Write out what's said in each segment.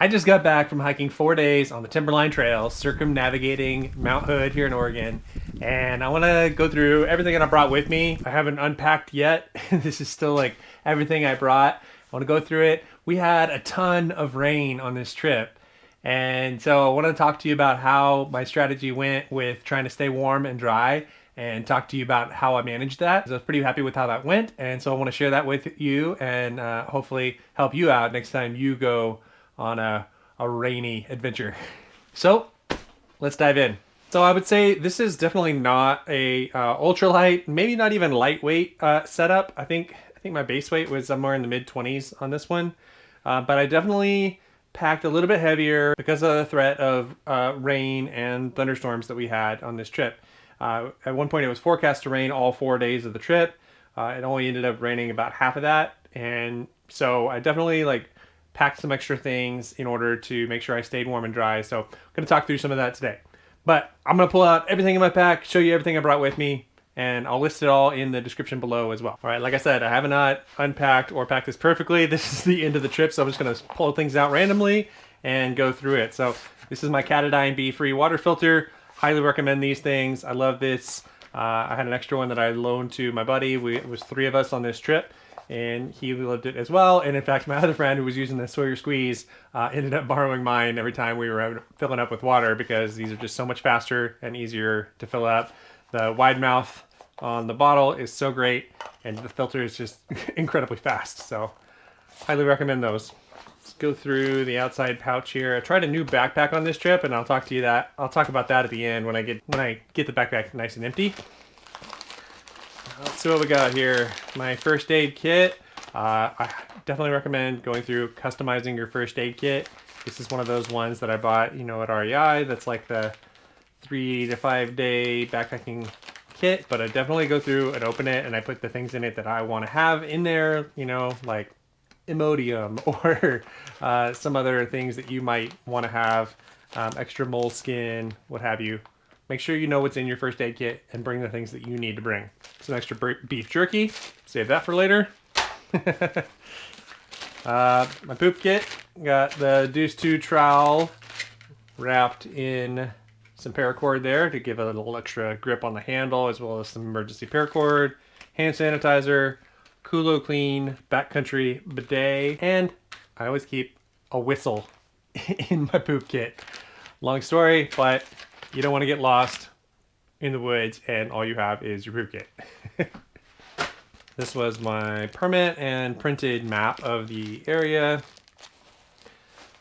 I just got back from hiking 4 days on the Timberline Trail, circumnavigating Mount Hood here in Oregon. And I want to go through everything that I brought with me. I haven't unpacked yet. This is still like everything I brought. I want to go through it. We had a ton of rain on this trip. And so I want to talk to you about how my strategy went with trying to stay warm and dry and talk to you about how I managed that. So I was pretty happy with how that went. And so I want to share that with you and hopefully help you out next time you go on a rainy adventure. So let's dive in. So I would say this is definitely not a ultralight, maybe not even lightweight setup. I think my base weight was somewhere in the mid 20s on this one, but I definitely packed a little bit heavier because of the threat of rain and thunderstorms that we had on this trip. At one point, it was forecast to rain all 4 days of the trip. It only ended up raining about half of that, and so I definitely packed some extra things in order to make sure I stayed warm and dry. So I'm going to talk through some of that today. But I'm going to pull out everything in my pack, show you everything I brought with me, and I'll list it all in the description below as well. All right, like I said, I have not unpacked or packed this perfectly. This is the end of the trip, so I'm just going to pull things out randomly and go through it. So this is my Catadine Bee-Free water filter. Highly recommend these things. I love this. I had an extra one that I loaned to my buddy. It was 3 of us on this trip, and he loved it as well. And in fact, my other friend who was using the Sawyer Squeeze ended up borrowing mine every time we were filling up with water because these are just so much faster and easier to fill up. The wide mouth on the bottle is so great, and the filter is just incredibly fast. So highly recommend those. Let's go through the outside pouch here. I tried a new backpack on this trip, and I'll talk about that at the end when I get the backpack nice and empty. Let's see what we got here. My first aid kit. I definitely recommend going through customizing your first aid kit. This is one of those ones that I bought, at REI. That's like the 3 to 5 day backpacking kit, but I definitely go through and open it, and I put the things in it that I want to have in there, like Imodium or some other things that you might want to have, extra moleskin, what have you. Make sure you know what's in your first aid kit and bring the things that you need to bring. Some extra beef jerky, save that for later. My poop kit, got the Deuce 2 trowel wrapped in some paracord there to give a little extra grip on the handle, as well as some emergency paracord, hand sanitizer, Kulo Clean backcountry bidet, and I always keep a whistle in my poop kit. Long story, but you don't want to get lost in the woods and all you have is your poop kit. This was my permit and printed map of the area.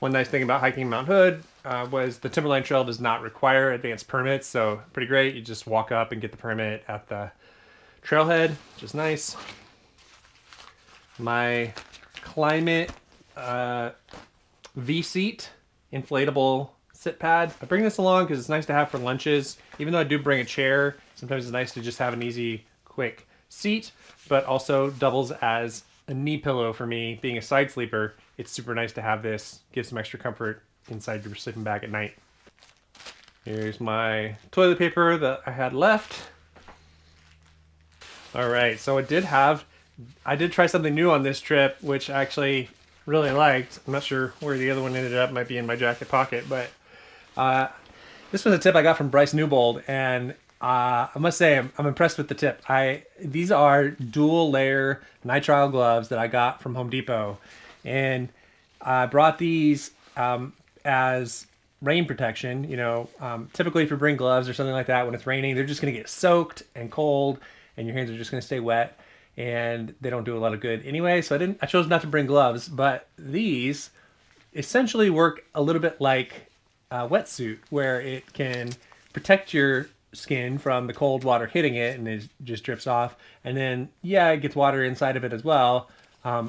One nice thing about hiking Mount Hood was the Timberline Trail does not require advanced permits, so pretty great. You just walk up and get the permit at the trailhead, which is nice. My Climate V-Seat inflatable sit pad. I bring this along because it's nice to have for lunches. Even though I do bring a chair, sometimes it's nice to just have an easy, quick seat, but also doubles as a knee pillow for me. Being a side sleeper, it's super nice to have this. Give some extra comfort inside your sleeping bag at night. Here's my toilet paper that I had left. All right, so I did try something new on this trip, which I actually really liked. I'm not sure where the other one ended up. It might be in my jacket pocket, but this was a tip I got from Bryce Newbold, and I must say I'm impressed with the tip. These are dual layer nitrile gloves that I got from Home Depot, and I brought these as rain protection. Typically if you bring gloves or something like that when it's raining, they're just going to get soaked and cold, and your hands are just going to stay wet, and they don't do a lot of good anyway. So I chose not to bring gloves, but these essentially work a little bit like a wetsuit, where it can protect your skin from the cold water hitting it and it just drips off. And then, it gets water inside of it as well.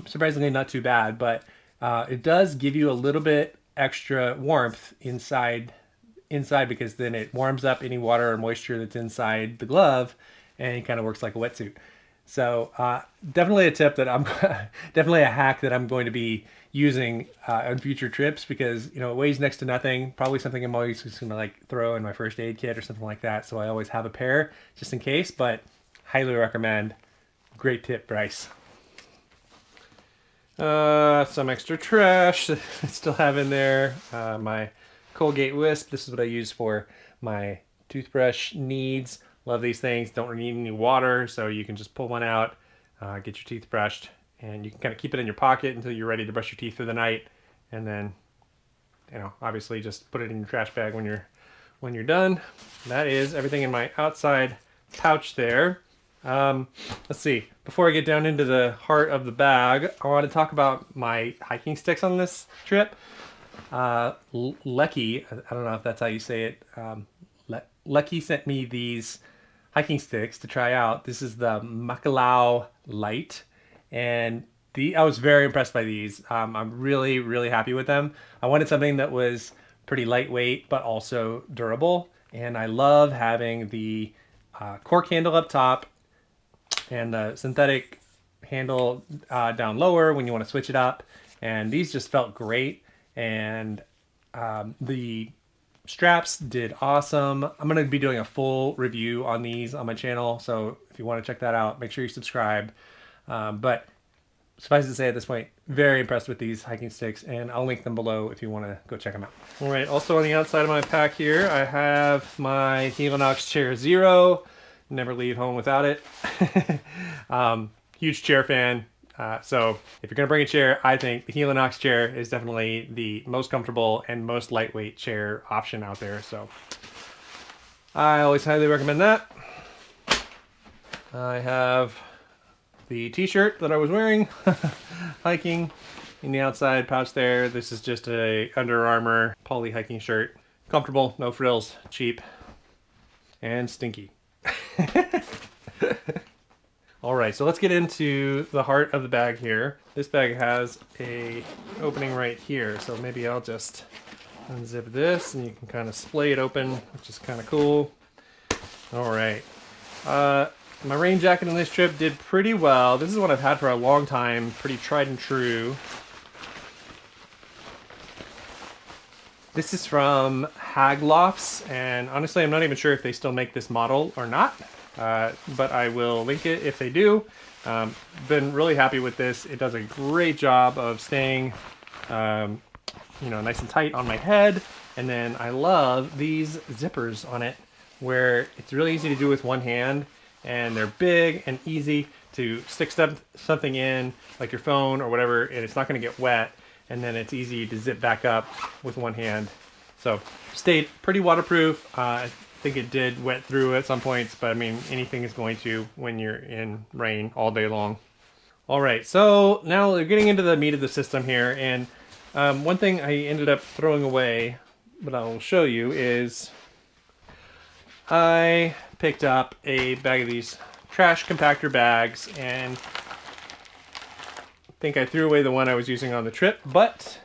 Surprisingly not too bad, but it does give you a little bit extra warmth inside because then it warms up any water or moisture that's inside the glove, and it kind of works like a wetsuit. So definitely a tip that definitely a hack that I'm going to be using on future trips, because it weighs next to nothing. Probably something I'm always just gonna throw in my first aid kit or something like that. So I always have a pair just in case. But highly recommend. Great tip, Bryce. Some extra trash I still have in there. My Colgate Wisp. This is what I use for my toothbrush needs. Love these things. Don't need any water, so you can just pull one out, get your teeth brushed, and you can kind of keep it in your pocket until you're ready to brush your teeth for the night, and then, obviously just put it in your trash bag when you're done. That is everything in my outside pouch there. Let's see. Before I get down into the heart of the bag, I want to talk about my hiking sticks on this trip. Lecky, I don't know if that's how you say it. Lecky sent me these hiking sticks to try out. This is the Makalau Light, and I was very impressed by these. I'm really, really happy with them. I wanted something that was pretty lightweight but also durable, and I love having the cork handle up top and the synthetic handle down lower when you want to switch it up. And these just felt great, and the straps did awesome. I'm going to be doing a full review on these on my channel, so if you want to check that out, make sure you subscribe. But suffice to say, at this point, very impressed with these hiking sticks, and I'll link them below if you want to go check them out. All right, also on the outside of my pack here, I have my Helinox Chair Zero. Never leave home without it. Huge chair fan. So if you're going to bring a chair, I think the Helinox chair is definitely the most comfortable and most lightweight chair option out there. So I always highly recommend that. I have the t-shirt that I was wearing hiking in the outside pouch there. This is just a Under Armour poly hiking shirt. Comfortable, no frills, cheap, and stinky. All right, so let's get into the heart of the bag here. This bag has a opening right here, so maybe I'll just unzip this and you can kind of splay it open, which is kind of cool. All right. My rain jacket on this trip did pretty well. This is one I've had for a long time, pretty tried and true. This is from Haglofts, and honestly, I'm not even sure if they still make this model or not. But I will link it if they do. Been really happy with this. It does a great job of staying, nice and tight on my head. And then I love these zippers on it, where it's really easy to do with one hand, and they're big and easy to stick something in, like your phone or whatever, and it's not going to get wet. And then it's easy to zip back up with one hand. So stayed pretty waterproof. I think it did wet through at some points, but I mean, anything is going to when you're in rain all day long. All right, so now we're getting into the meat of the system here, and one thing I ended up throwing away, but I will show you, is I picked up a bag of these trash compactor bags, and I think I threw away the one I was using on the trip, but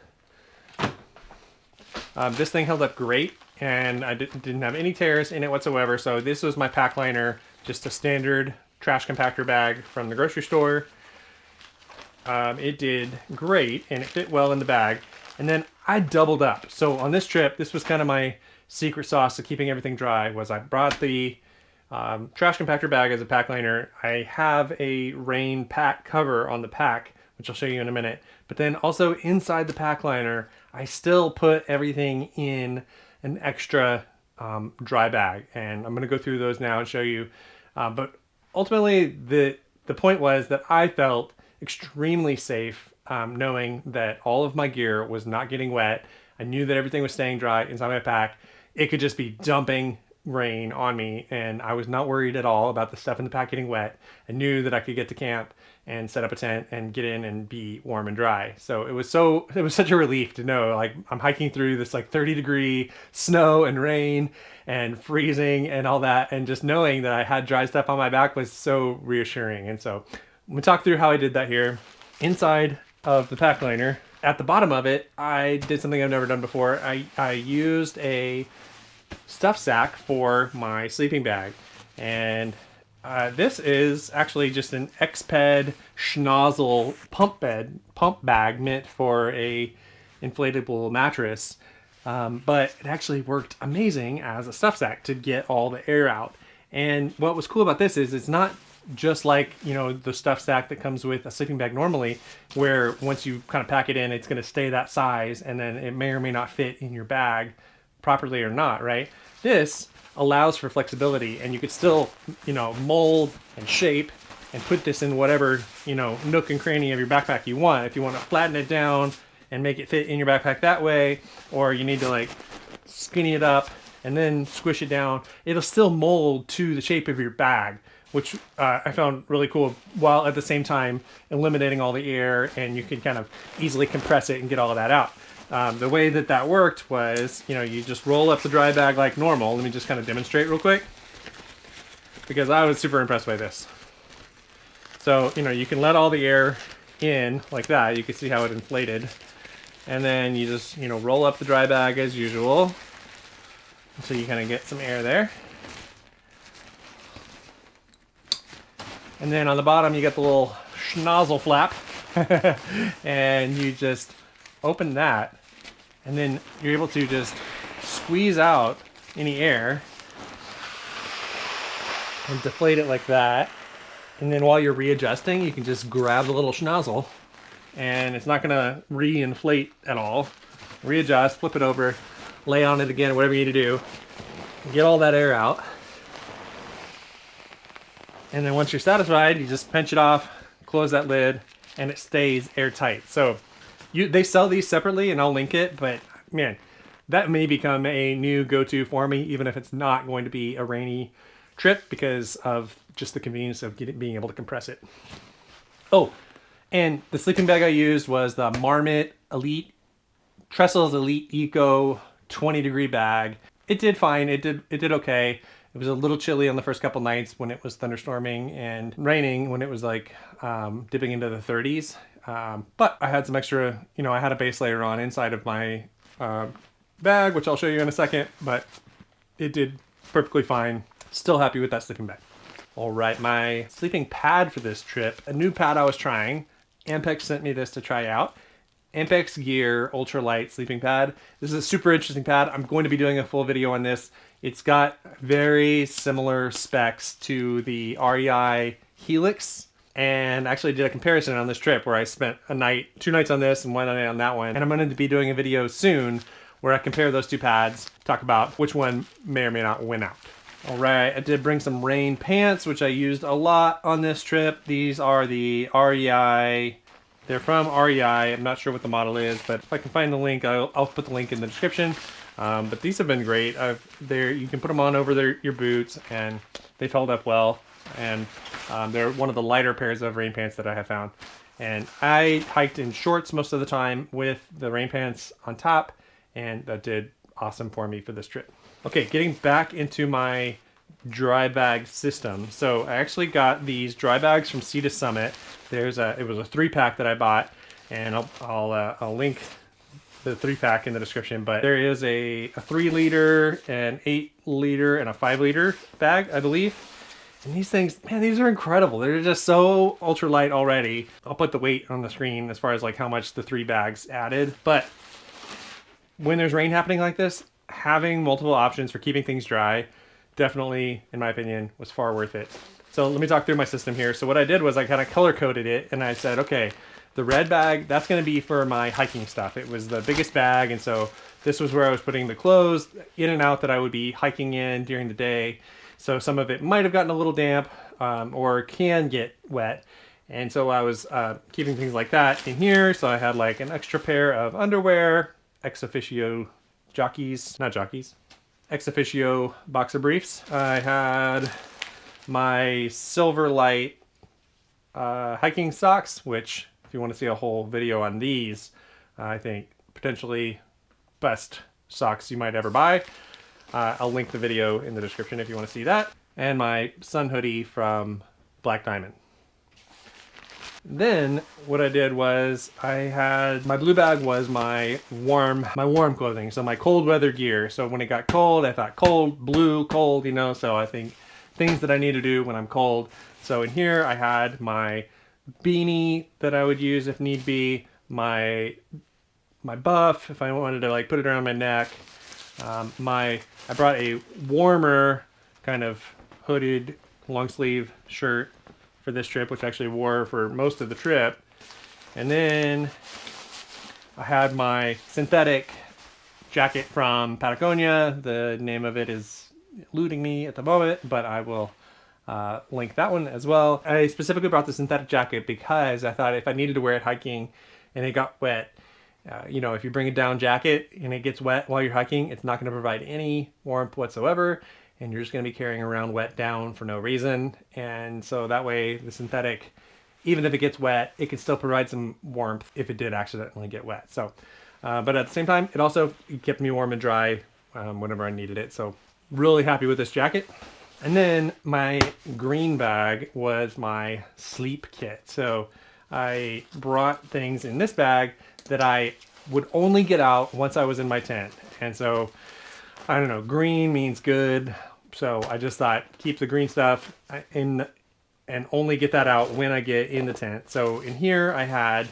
this thing held up great. And I didn't have any tears in it whatsoever. So this was my pack liner, just a standard trash compactor bag from the grocery store. It did great, and it fit well in the bag. And then I doubled up. So on this trip, this was kind of my secret sauce to keeping everything dry, was I brought the trash compactor bag as a pack liner. I have a rain pack cover on the pack, which I'll show you in a minute. But then also inside the pack liner, I still put everything in an extra dry bag, and I'm going to go through those now and show you. But ultimately, the point was that I felt extremely safe knowing that all of my gear was not getting wet. I knew that everything was staying dry inside my pack. It could just be dumping rain on me, and I was not worried at all about the stuff in the pack getting wet. I knew that I could get to camp and set up a tent and get in and be warm and dry. So it was such a relief to know, like, I'm hiking through this like 30-degree snow and rain and freezing and all that, and just knowing that I had dry stuff on my back was so reassuring. And so I'm gonna talk through how I did that here. Inside of the pack liner, at the bottom of it, I did something I've never done before. I used a stuff sack for my sleeping bag, and this is actually just an Exped schnozzle pump bag meant for a inflatable mattress, but it actually worked amazing as a stuff sack to get all the air out. And what was cool about this is it's not just like, you know, the stuff sack that comes with a sleeping bag normally, where once you kind of pack it in, it's going to stay that size, and then it may or may not fit in your bag properly or not, right? This allows for flexibility, and you could still, you know, mold and shape and put this in whatever, you know, nook and cranny of your backpack you want. If you want to flatten it down and make it fit in your backpack that way, or you need to like skinny it up and then squish it down, it'll still mold to the shape of your bag, which I found really cool, while at the same time eliminating all the air, and you can kind of easily compress it and get all of that out. The way that that worked was, you know, you just roll up the dry bag like normal. Let me just kind of demonstrate real quick, because I was super impressed by this. So, you know, you can let all the air in like that. You can see how it inflated. And then you just, you know, roll up the dry bag as usual until you kind of get some air there. And then on the bottom, you get the little schnozzle flap. And you just open that. And then you're able to just squeeze out any air and deflate it like that. And then while you're readjusting, you can just grab the little schnozzle, and it's not gonna re-inflate at all. Readjust, flip it over, lay on it again, whatever you need to do. Get all that air out. And then once you're satisfied, you just pinch it off, close that lid, and it stays airtight. So they sell these separately, and I'll link it, but man, that may become a new go-to for me, even if it's not going to be a rainy trip, because of just the convenience of being able to compress it. Oh, and the sleeping bag I used was the Marmot Elite Trestles Elite Eco 20-degree bag. It did fine. It did okay. It was a little chilly on the first couple nights when it was thunderstorming and raining, when it was like dipping into the 30s. But I had some extra, you know, I had a base layer on inside of my bag, which I'll show you in a second, but it did perfectly fine. Still happy with that sleeping bag. All right, my sleeping pad for this trip, a new pad I was trying. Ampex sent me this to try out. Ampex Gear Ultralight Sleeping Pad. This is a super interesting pad. I'm going to be doing a full video on this. It's got very similar specs to the REI Helix, and actually did a comparison on this trip where I spent two nights on this and 1 night on that one. And I'm going to be doing a video soon where I compare those two pads, talk about which one may or may not win out. All right, I did bring some rain pants, which I used a lot on this trip. These are the REI. They're from REI. I'm not sure what the model is, but if I can find the link, I'll put the link in the description. But these have been great. You can put them on over your boots, and they've held up well. And they're one of the lighter pairs of rain pants that I have found. And I hiked in shorts most of the time with the rain pants on top, and that did awesome for me for this trip. Okay, getting back into my dry bag system. So I actually got these dry bags from Sea to Summit. It was a 3-pack that I bought, and I'll link the 3-pack in the description. But there is a 3-liter, an 8-liter, and a 5-liter bag, I believe. And these things, man, these are incredible. They're just so ultra light already. I'll put the weight on the screen as far as like how much the 3 bags added. But when there's rain happening like this, having multiple options for keeping things dry definitely, in my opinion, was far worth it. So let me talk through my system here. So what I did was I kind of color coded it, and I said, okay, the red bag, that's going to be for my hiking stuff. It was the biggest bag, and so this was where I was putting the clothes in and out that I would be hiking in during the day. So some of it might have gotten a little damp, or can get wet. And so I was keeping things like that in here. So I had like an extra pair of underwear, ex officio ex officio boxer briefs. I had my Silverlight hiking socks, which if you want to see a whole video on these, I think potentially best socks you might ever buy. I'll link the video in the description if you want to see that. And my sun hoodie from Black Diamond. Then what I did was I had my blue bag was my warm clothing, so my cold weather gear. So when it got cold, I thought cold, blue, cold, you know, so I think things that I need to do when I'm cold. So in here I had my beanie that I would use if need be, my buff if I wanted to like put it around my neck. I brought a warmer kind of hooded long sleeve shirt for this trip, which I actually wore for most of the trip. And then I had my synthetic jacket from Patagonia. The name of it is eluding me at the moment, but I will link that one as well. I specifically brought the synthetic jacket because I thought if I needed to wear it hiking and it got wet, you know, if you bring a down jacket and it gets wet while you're hiking, it's not going to provide any warmth whatsoever, and you're just going to be carrying around wet down for no reason. And so that way the synthetic, even if it gets wet, it can still provide some warmth if it did accidentally get wet. So but at the same time, it also kept me warm and dry whenever I needed it. So really happy with this jacket. And then my green bag was my sleep kit. So I brought things in this bag that I would only get out once I was in my tent. And so, I don't know, green means good. So I just thought, keep the green stuff in and only get that out when I get in the tent. So in here I had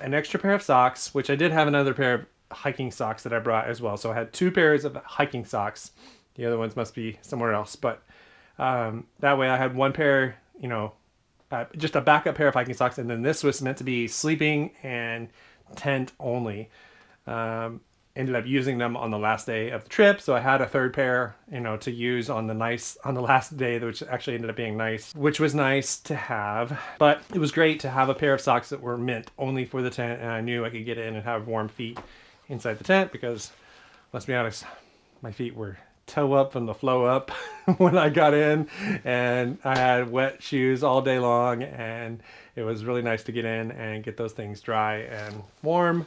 an extra pair of socks, which I did have another pair of hiking socks that I brought as well. So I had 2 pairs of hiking socks. The other ones must be somewhere else. But that way I had 1 pair, you know, just a backup pair of hiking socks. And then this was meant to be sleeping and tent only. Ended up using them on the last day of the trip, so I had a 3rd pair, you know, to use on the last day, which actually ended up being nice, which was nice to have. But it was great to have a pair of socks that were meant only for the tent, and I knew I could get in and have warm feet inside the tent because, let's be honest, my feet were toe up from the flow up when I got in, and I had wet shoes all day long, and it was really nice to get in and get those things dry and warm.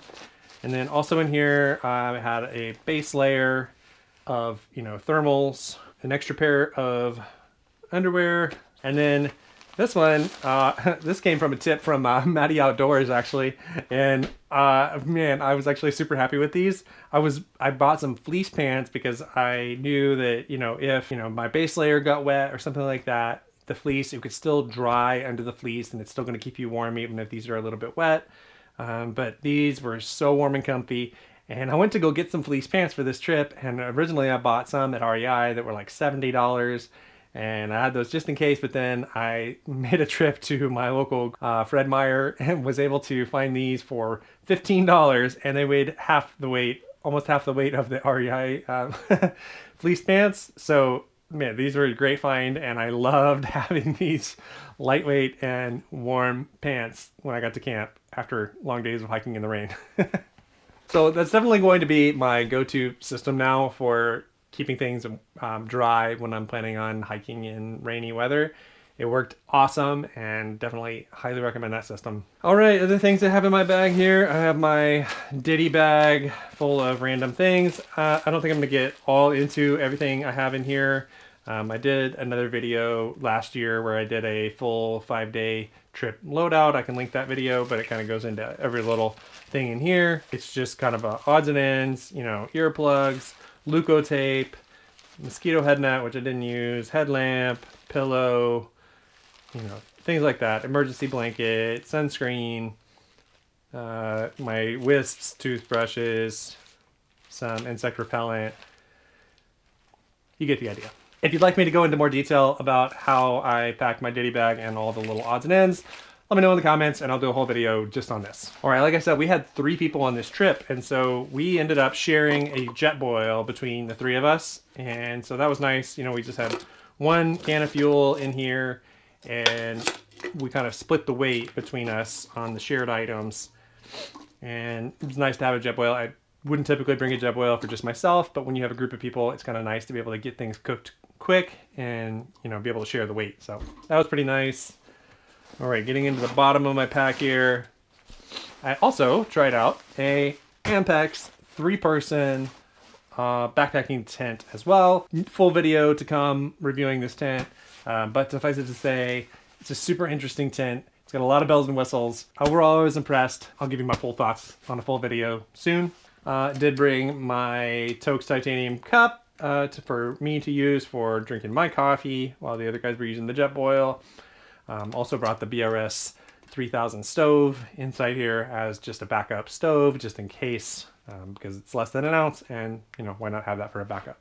And then also in here, I had a base layer of, you know, thermals, an extra pair of underwear, and then this one, this came from a tip from Maddie Outdoors actually, and man, I was actually super happy with these. I bought some fleece pants because I knew that, you know, if, you know, my base layer got wet or something like that, the fleece, it could still dry under the fleece, and it's still going to keep you warm even if these are a little bit wet. But these were so warm and comfy, and I went to go get some fleece pants for this trip, and originally I bought some at REI that were like $70, and I had those just in case, but then I made a trip to my local Fred Meyer and was able to find these for $15, and they weighed half the weight, almost half the weight of the REI fleece pants. So man, these were a great find, and I loved having these lightweight and warm pants when I got to camp after long days of hiking in the rain. So that's definitely going to be my go-to system now for keeping things dry when I'm planning on hiking in rainy weather. It worked awesome, and definitely highly recommend that system. All right, other things I have in my bag here. I have my ditty bag full of random things. I don't think I'm gonna get all into everything I have in here. I did another video last year where I did a full 5-day trip loadout. I can link that video, but it kind of goes into every little thing in here. It's just kind of odds and ends, you know, earplugs, Leuco tape, mosquito head net, which I didn't use, headlamp, pillow, you know, things like that. Emergency blanket, sunscreen, my wisps, toothbrushes, some insect repellent. You get the idea. If you'd like me to go into more detail about how I packed my ditty bag and all the little odds and ends, let me know in the comments and I'll do a whole video just on this. All right, like I said, we had 3 people on this trip, and so we ended up sharing a jet boil between the 3 of us, and so that was nice. You know, we just had 1 can of fuel in here, and we kind of split the weight between us on the shared items, and it was nice to have a jet boil. I wouldn't typically bring a jet boil for just myself, but when you have a group of people, it's kind of nice to be able to get things cooked quick and, you know, be able to share the weight. So that was pretty nice. All right, getting into the bottom of my pack here. I also tried out a Ampex 3-person backpacking tent as well. Full video to come reviewing this tent, but suffice it to say, it's a super interesting tent. It's got a lot of bells and whistles. Overall, I was impressed. I'll give you my full thoughts on a full video soon. Did bring my Tokes titanium cup for me to use for drinking my coffee while the other guys were using the jet boil. Also brought the BRS 3000 stove inside here as just a backup stove, just in case, because it's less than an ounce, and, you know, why not have that for a backup?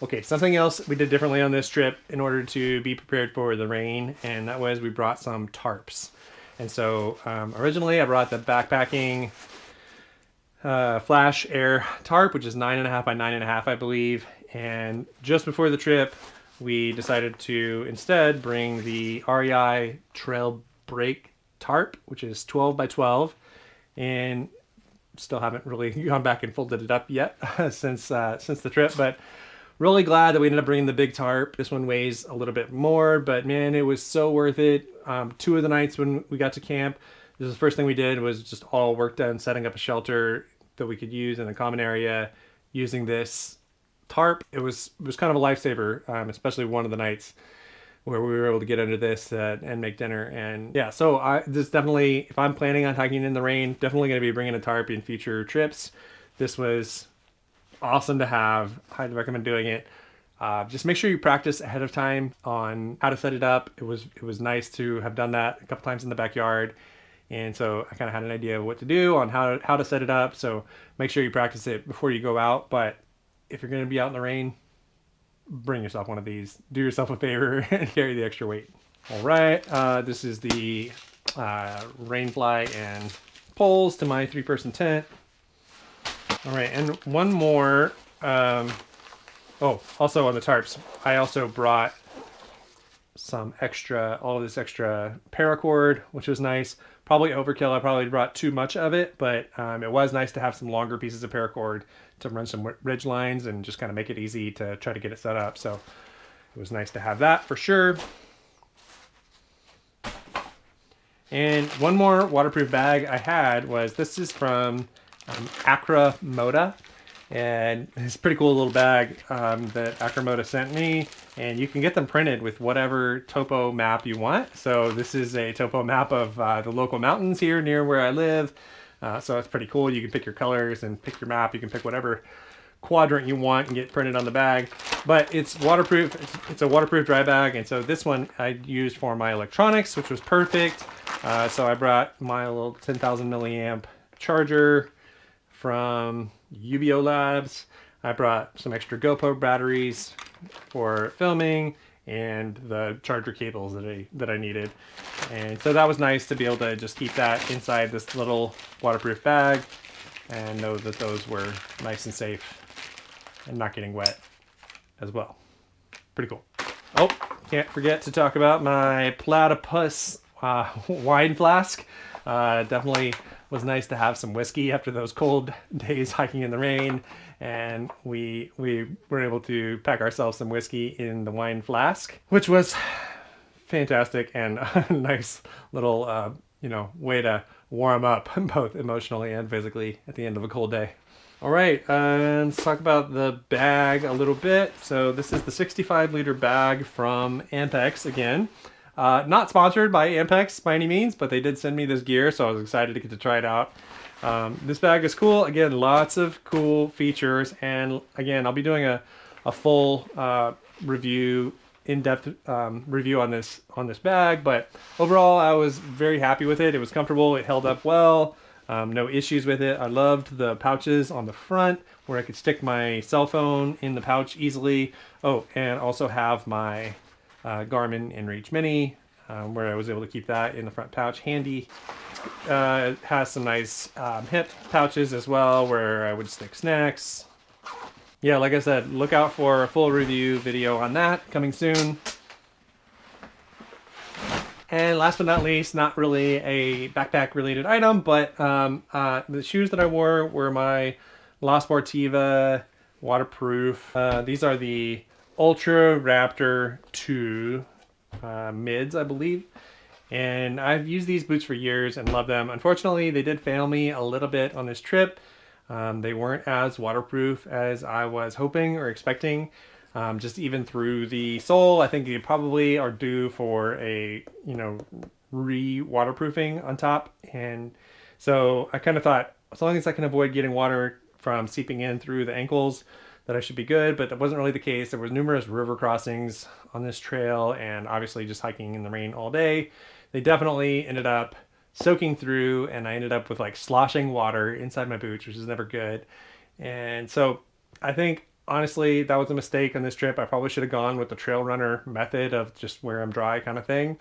Okay, something else we did differently on this trip in order to be prepared for the rain, and that was we brought some tarps. And so originally I brought the backpacking Flash Air tarp, which is 9.5 by 9.5, I believe. And just before the trip, we decided to instead bring the REI Trail Break tarp, which is 12 by 12. And still haven't really gone back and folded it up yet since the trip, but really glad that we ended up bringing the big tarp. This one weighs a little bit more, but man, it was so worth it. 2 of the nights when we got to camp, this is the first thing we did was just all work done setting up a shelter that we could use in the common area using this tarp. It was kind of a lifesaver, especially one of the nights where we were able to get under this and make dinner. And yeah, so this definitely, if I'm planning on hiking in the rain, definitely going to be bringing a tarp in future trips. This was awesome to have. Highly recommend doing it. Just make sure you practice ahead of time on how to set it up. It was nice to have done that a couple times in the backyard, and so I kind of had an idea of what to do on how to set it up. So make sure you practice it before you go out. But if you're going to be out in the rain, bring yourself one of these. Do yourself a favor and carry the extra weight. All right, this is the rainfly and poles to my 3-person tent. All right, and one more. Oh, also on the tarps, I also brought all of this extra paracord, which was nice. Probably overkill. I probably brought too much of it, but it was nice to have some longer pieces of paracord to run some ridge lines and just kind of make it easy to try to get it set up. So it was nice to have that for sure. And one more waterproof bag I had was, this is from Acra Moda. And it's a pretty cool little bag that Acromoda sent me, and you can get them printed with whatever topo map you want. So this is a topo map of the local mountains here near where I live. So it's pretty cool. You can pick your colors and pick your map. You can pick whatever quadrant you want and get printed on the bag. But it's waterproof. It's a waterproof dry bag, and so this one I used for my electronics, which was perfect. So I brought my little 10,000 milliamp charger from UBO Labs. I brought some extra GoPro batteries for filming and the charger cables that I needed. And so that was nice to be able to just keep that inside this little waterproof bag and know that those were nice and safe and not getting wet as well. Pretty cool. Oh, can't forget to talk about my platypus wine flask. Definitely was nice to have some whiskey after those cold days hiking in the rain, and we were able to pack ourselves some whiskey in the wine flask, which was fantastic and a nice little way to warm up both emotionally and physically at the end of a cold day. All right, let's talk about the bag a little bit. So this is the 65-liter bag from Ampex again. Not sponsored by Ampex by any means, but they did send me this gear, so I was excited to get to try it out. This bag is cool. Again, lots of cool features, and again, I'll be doing a full review, in-depth review on this bag. But overall, I was very happy with it. It was comfortable. It held up well. No issues with it. I loved the pouches on the front where I could stick my cell phone in the pouch easily. Oh, and also have my Garmin InReach Mini, where I was able to keep that in the front pouch handy. It has some nice hip pouches as well where I would stick snacks. Yeah, like I said, look out for a full review video on that coming soon. And last but not least, not really a backpack related item, but the shoes that I wore were my La Sportiva waterproof. These are the Ultra Raptor 2 mids, I believe. And I've used these boots for years and love them. Unfortunately, they did fail me a little bit on this trip. They weren't as waterproof as I was hoping or expecting. Just even through the sole, I think they probably are due for a, re-waterproofing on top. And so I kind of thought, as long as I can avoid getting water from seeping in through the ankles, that I should be good, but that wasn't really the case. There was numerous river crossings on this trail, and obviously just hiking in the rain all day. They definitely ended up soaking through, and I ended up with like sloshing water inside my boots, which is never good. And so I think honestly, that was a mistake on this trip. I probably should have gone with the trail runner method of just where I'm dry kind of thing.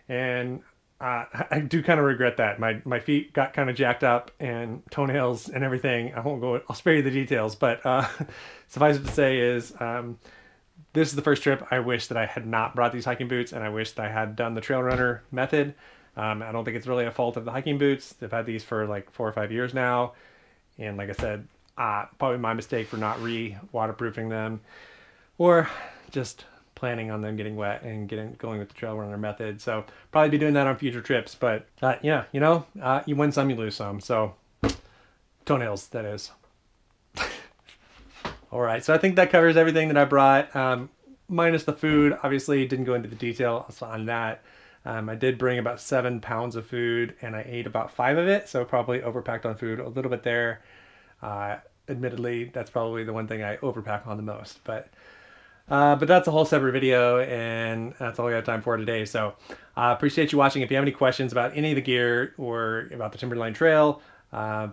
And I do kind of regret that. My feet got kind of jacked up and toenails and everything. I won't go. I'll spare you the details, but suffice it to say is this is the first trip I wish that I had not brought these hiking boots, and I wish that I had done the trail runner method. I don't think it's really a fault of the hiking boots. I've had these for like 4 or 5 years now, and like I said, probably my mistake for not waterproofing them, or just planning on them getting wet and going with the trail runner method. So probably be doing that on future trips. But yeah, you win some, you lose some. So toenails, that is. All right, so I think that covers everything that I brought, minus the food. Obviously, didn't go into the details on that. I did bring about 7 pounds of food, and I ate about 5 of it, so probably overpacked on food a little bit there. Admittedly, that's probably the one thing I overpack on the most, but that's a whole separate video, and that's all we have time for today. So appreciate you watching. If you have any questions about any of the gear or about the Timberline Trail,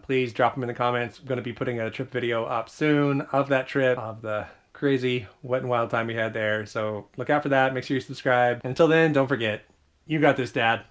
please drop them in the comments. I'm going to be putting a trip video up soon of that trip, of the crazy wet and wild time we had there. So look out for that. Make sure you subscribe. And until then, don't forget, you got this, Dad.